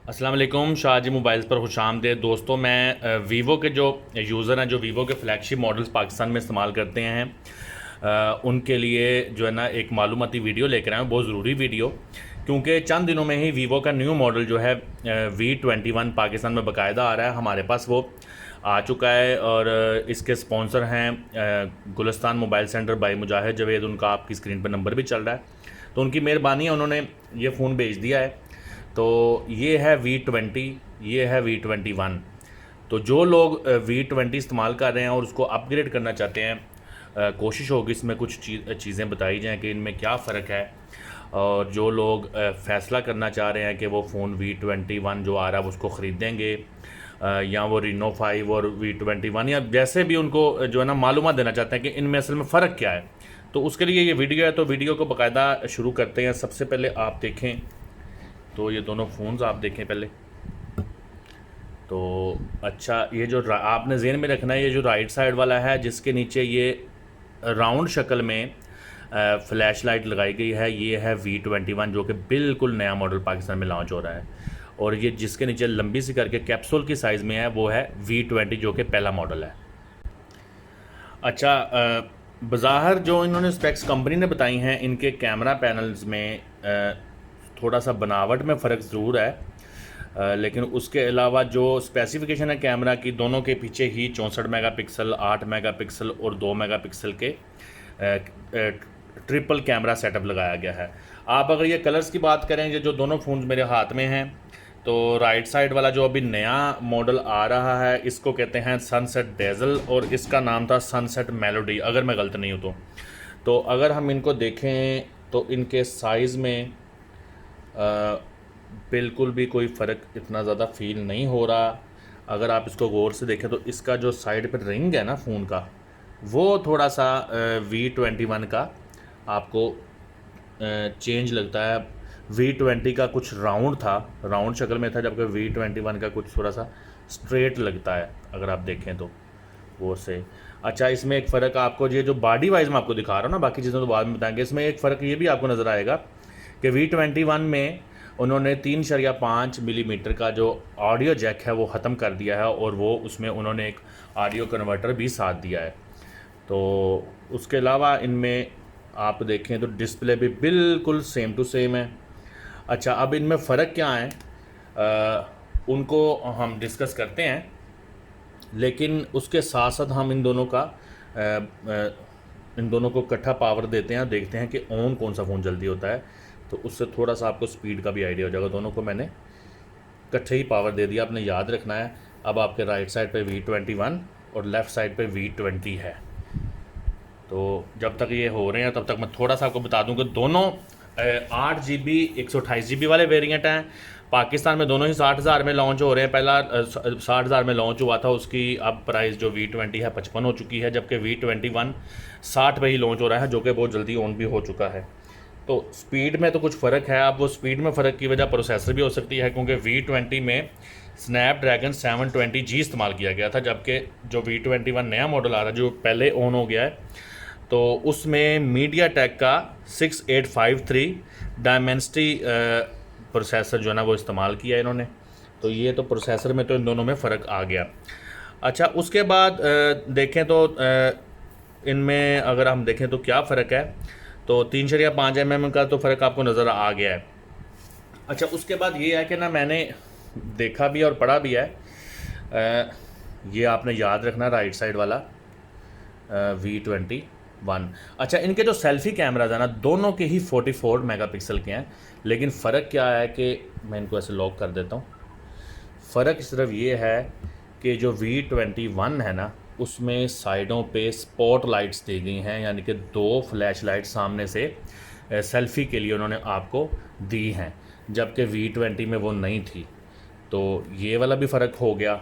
अस्सलाम वालेकुम, शाहजी मोबाइल्स पर खुशामदीद। दोस्तों, मैं वीवो के जो यूज़र हैं, जो वीवो के फ्लैगशिप मॉडल्स पाकिस्तान में इस्तेमाल करते हैं, उनके लिए जो है ना एक मालूमाती वीडियो लेकर आए हैं, बहुत ज़रूरी वीडियो, क्योंकि चंद दिनों में ही वीवो का न्यू मॉडल जो है V21 पाकिस्तान में बाकायदा आ रहा है। हमारे पास वो आ चुका है और इसके स्पॉन्सर हैं गुलिस्तान मोबाइल सेंटर बाई मुजाहिद जवेद। उनका आपकी स्क्रीन पर नंबर भी चल रहा है, तो उनकी मेहरबानी है, उन्होंने ये फ़ोन भेज दिया है। तो ये है V20, ये है V21। तो जो लोग V20 इस्तेमाल कर रहे हैं और उसको अपग्रेड करना चाहते हैं, कोशिश होगी इसमें कुछ चीज़ें बताई जाएँ कि इनमें क्या फ़र्क है। और जो लोग फ़ैसला करना चाह रहे हैं कि वो फ़ोन V21 जो आ रहा है उसको ख़रीदेंगे, या वो Reno 5 और V21, या जैसे भी उनको जो है ना मालूमात देना चाहते हैं कि इनमें असल में फ़र्क क्या है, तो उसके लिए ये वीडियो है। तो वीडियो को बाकायदा शुरू करते हैं। सबसे पहले आप देखें तो ये दोनों फ़ोन्स आप देखें पहले। तो अच्छा, ये जो आपने ज़हन में रखना है, ये जो राइट साइड वाला है जिसके नीचे ये राउंड शक्ल में फ्लैश लाइट लगाई गई है, ये है V21 जो कि बिल्कुल नया मॉडल पाकिस्तान में लॉन्च हो रहा है। और ये जिसके नीचे लंबी सी करके कैप्सूल की साइज़ में है, वो है V20 जो कि पहला मॉडल है। अच्छा, बज़ाहिर जो इन्होंने स्पेक्स कंपनी ने बताई हैं, इनके कैमरा पैनल्स में थोड़ा सा बनावट में फ़र्क ज़रूर है, लेकिन उसके अलावा जो स्पेसिफिकेशन है कैमरा की, दोनों के पीछे ही 64 मेगापिक्सल, 8 मेगापिक्सल और 2 मेगापिक्सल के ट्रिपल कैमरा सेटअप लगाया गया है। आप अगर ये कलर्स की बात करें, ये जो दोनों फ़ोन मेरे हाथ में हैं, तो राइट साइड वाला जो अभी नया मॉडल आ रहा है, इसको कहते हैं सनसेट डेज़ल, और इसका नाम था सनसेट मेलोडी, अगर मैं गलत नहीं हूँ तो अगर हम इनको देखें तो इनके साइज़ में बिल्कुल भी कोई फ़र्क इतना ज़्यादा फ़ील नहीं हो रहा। अगर आप इसको गौर से देखें तो इसका जो साइड पर रिंग है ना फ़ोन का, वो थोड़ा सा V21 का आपको चेंज लगता है। V20 का कुछ राउंड था, राउंड शक्ल में था, जबकि V21 का कुछ थोड़ा सा स्ट्रेट लगता है अगर आप देखें तो वो से। अच्छा, इसमें एक फ़र्क आपको, ये जो बॉडी वाइज मैं आपको दिखा रहा हूँ ना, बाकी चीज़ें तो बाद में बताएंगे, इसमें एक फ़र्क ये भी आपको नज़र आएगा कि V21 में उन्होंने 3.5 मिलीमीटर का जो ऑडियो जैक है वो ख़त्म कर दिया है, और वो उसमें उन्होंने एक ऑडियो कन्वर्टर भी साथ दिया है। तो उसके अलावा इनमें आप देखें तो डिस्प्ले भी बिल्कुल सेम टू सेम है। अच्छा, अब इनमें फ़र्क क्या है, उनको हम डिस्कस करते हैं, लेकिन उसके साथ साथ हम इन दोनों को इकट्ठा पावर देते हैं, देखते हैं कि ऑन कौन सा फ़ोन जल्दी होता है, तो उससे थोड़ा सा आपको स्पीड का भी आइडिया हो जाएगा। दोनों को मैंने इकट्ठे ही पावर दे दिया, आपने याद रखना है। अब आपके राइट साइड पे V21 और लेफ़्ट साइड पे V20 है। तो जब तक ये हो रहे हैं तब तक मैं थोड़ा सा आपको बता दूं कि दोनों 8 GB 128 GB वाले वेरिएंट हैं। पाकिस्तान में दोनों ही 60,000 में लॉन्च हो रहे हैं। पहला 60,000 में लॉन्च हुआ था, उसकी अब प्राइस जो V20 है 55 हो चुकी है, जबकि V21 60 पे ही लॉन्च हो रहा है, जो कि बहुत जल्दी ऑन भी हो चुका है। तो स्पीड में तो कुछ फ़र्क है। अब वो स्पीड में फ़र्क की वजह प्रोसेसर भी हो सकती है, क्योंकि V20 में स्नैपड्रैगन 720G इस्तेमाल किया गया था, जबकि जो V21 नया मॉडल आ रहा है जो पहले ऑन हो गया है, तो उसमें मीडिया टेक का 6853 डायमेंसिटी प्रोसेसर जो है ना वो इस्तेमाल किया है इन्होंने। तो ये तो प्रोसेसर में तो इन दोनों में फ़र्क आ गया। अच्छा, उसके बाद देखें तो इनमें अगर हम देखें तो क्या फ़र्क है, तो 3.5 mm का तो फ़र्क आपको नज़र आ गया है। अच्छा, उसके बाद ये है कि ना, मैंने देखा भी और पढ़ा भी है, ये आपने याद रखना, राइट साइड वाला V21। अच्छा, इनके जो सेल्फ़ी कैमराज हैं ना, दोनों के ही 44 मेगापिक्सल के हैं, लेकिन फ़र्क क्या है कि मैं इनको ऐसे लॉक कर देता हूँ। फ़र्क सिर्फ ये है कि जो V21 है ना, उसमें साइडों पे स्पॉट लाइट्स दी गई हैं, यानी कि 2 फ्लैश लाइट सामने से सेल्फ़ी के लिए उन्होंने आपको दी हैं, जबकि V20 में वो नहीं थी। तो ये वाला भी फ़र्क हो गया।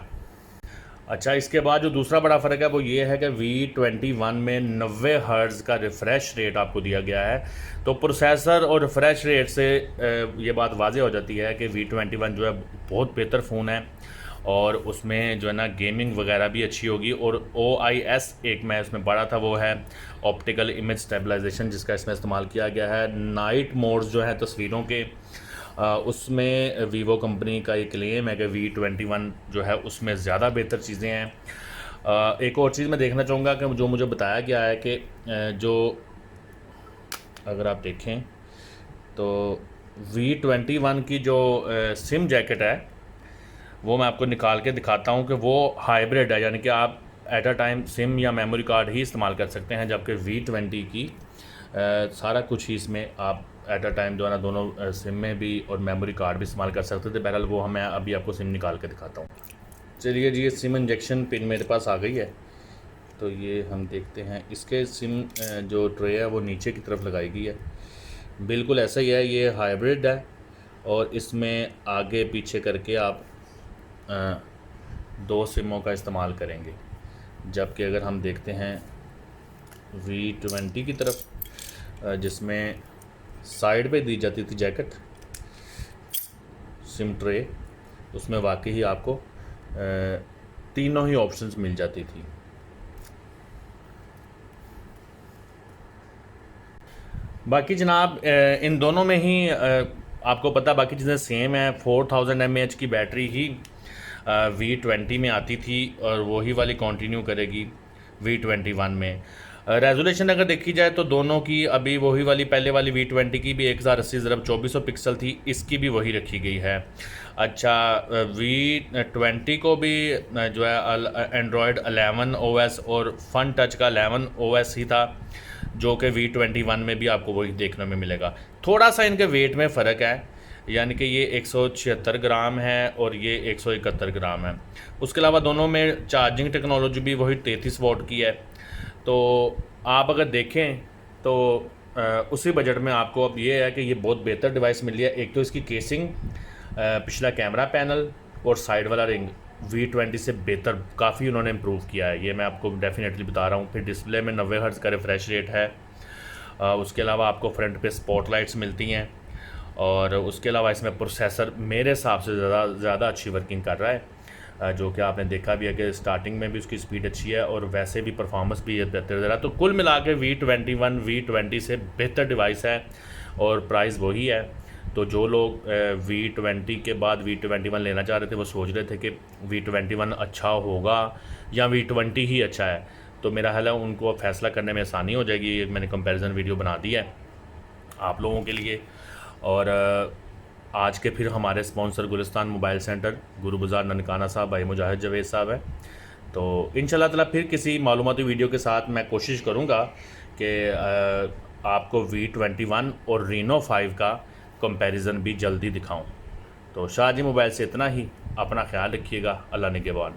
अच्छा, इसके बाद जो दूसरा बड़ा फ़र्क है वो ये है कि V21 में 90 हर्ट्ज़ का रिफ़्रेश रेट आपको दिया गया है। तो प्रोसेसर और रिफ़्रेश रेट से ये बात वाज़ेह हो जाती है कि V21 जो है बहुत बेहतर फ़ोन है, और उसमें जो है ना गेमिंग वगैरह भी अच्छी होगी। और OIS एक मैं इसमें पढ़ा था, वो है ऑप्टिकल इमेज स्टेबलाइजेशन, जिसका इसमें इस्तेमाल किया गया है। नाइट मोड्स जो है तस्वीरों के उसमें वीवो कंपनी का ये क्लेम है कि V21 जो है उसमें ज़्यादा बेहतर चीज़ें हैं। एक और चीज़ मैं देखना चाहूँगा कि जो मुझे बताया गया है कि जो अगर आप देखें तो V21 की जो सिम जैकेट है वो मैं आपको निकाल के दिखाता हूँ कि वो हाइब्रिड है, यानी कि आप एट अ टाइम सिम या मेमोरी कार्ड ही इस्तेमाल कर सकते हैं, जबकि V20 की सारा कुछ ही इसमें आप एट अ टाइम जो है ना दोनों सिम में भी और मेमोरी कार्ड भी इस्तेमाल कर सकते थे। बहरहाल वो मैं अभी आपको सिम निकाल के दिखाता हूँ। चलिए जी, ये सिम इंजेक्शन पिन मेरे पास आ गई है, तो ये हम देखते हैं। इसके सिम जो ट्रे है वो नीचे की तरफ लगाई गई है, बिल्कुल ऐसा ही है। ये हाइब्रिड है और इसमें आगे पीछे करके आप दो सिमों का इस्तेमाल करेंगे। जबकि अगर हम देखते हैं V20 की तरफ, जिसमें साइड पे दी जाती थी जैकेट सिम ट्रे, उसमें वाकई ही आपको तीनों ही ऑप्शंस मिल जाती थी। बाकी जनाब इन दोनों में ही आपको पता बाकी चीज़ें सेम है। 4000 mAh की बैटरी ही V20 में आती थी और वही वाली कंटिन्यू करेगी V21 में। रेजोल्यूशन अगर देखी जाए तो दोनों की अभी वही वाली पहले वाली V20 की भी 1080x2400 पिक्सल थी, इसकी भी वही रखी गई है। अच्छा, V20 को भी जो है एंड्रॉयड 11 OS और फन टच का 11 OS ही था, जो कि V21 में भी आपको वही देखने में मिलेगा। थोड़ा सा इनके वेट में फ़र्क है, यानी कि ये 176 ग्राम है और ये 171 ग्राम है। उसके अलावा दोनों में चार्जिंग टेक्नोलॉजी भी वही 33 वॉट की है। तो आप अगर देखें तो उसी बजट में आपको अब ये है कि ये बहुत बेहतर डिवाइस मिली है। एक तो इसकी केसिंग, पिछला कैमरा पैनल और साइड वाला रिंग V20 से बेहतर काफ़ी उन्होंने इम्प्रूव किया है, ये मैं आपको डेफिनेटली बता रहा हूँ। फिर डिस्प्ले में 90 हर्ट्ज़ का रिफ्रेश रेट है। उसके अलावा आपको फ्रंट पे स्पॉटलाइट्स मिलती हैं और उसके अलावा इसमें प्रोसेसर मेरे हिसाब से ज़्यादा अच्छी वर्किंग कर रहा है, जो कि आपने देखा भी है कि स्टार्टिंग में भी उसकी स्पीड अच्छी है और वैसे भी परफॉर्मेंस भी बेहतर दे रहा है। तो कुल मिला के V21 V20 से बेहतर डिवाइस है और प्राइस वही है। तो जो लोग V20 के बाद V21 लेना चाह रहे थे, वो सोच रहे थे कि V21 अच्छा होगा या V20 ही अच्छा है, तो मेरा ख्याल है उनको फ़ैसला करने में आसानी हो जाएगी। मैंने कंपैरिजन वीडियो बना दी है आप लोगों के लिए। और आज के फिर हमारे स्पॉन्सर गुलिस्तान मोबाइल सेंटर, गुरु बाज़ार, ननकाना साहब, भाई मुजाहिद जावेद साहब है। तो इंशाल्लाह ताला फिर किसी मालूमाती वीडियो के साथ मैं कोशिश करूँगा कि आपको V21 और रीनो 5 का कंपैरिजन भी जल्दी दिखाऊं। तो शाह जी मोबाइल से इतना ही, अपना ख्याल रखिएगा। अल्लाह निगहबान।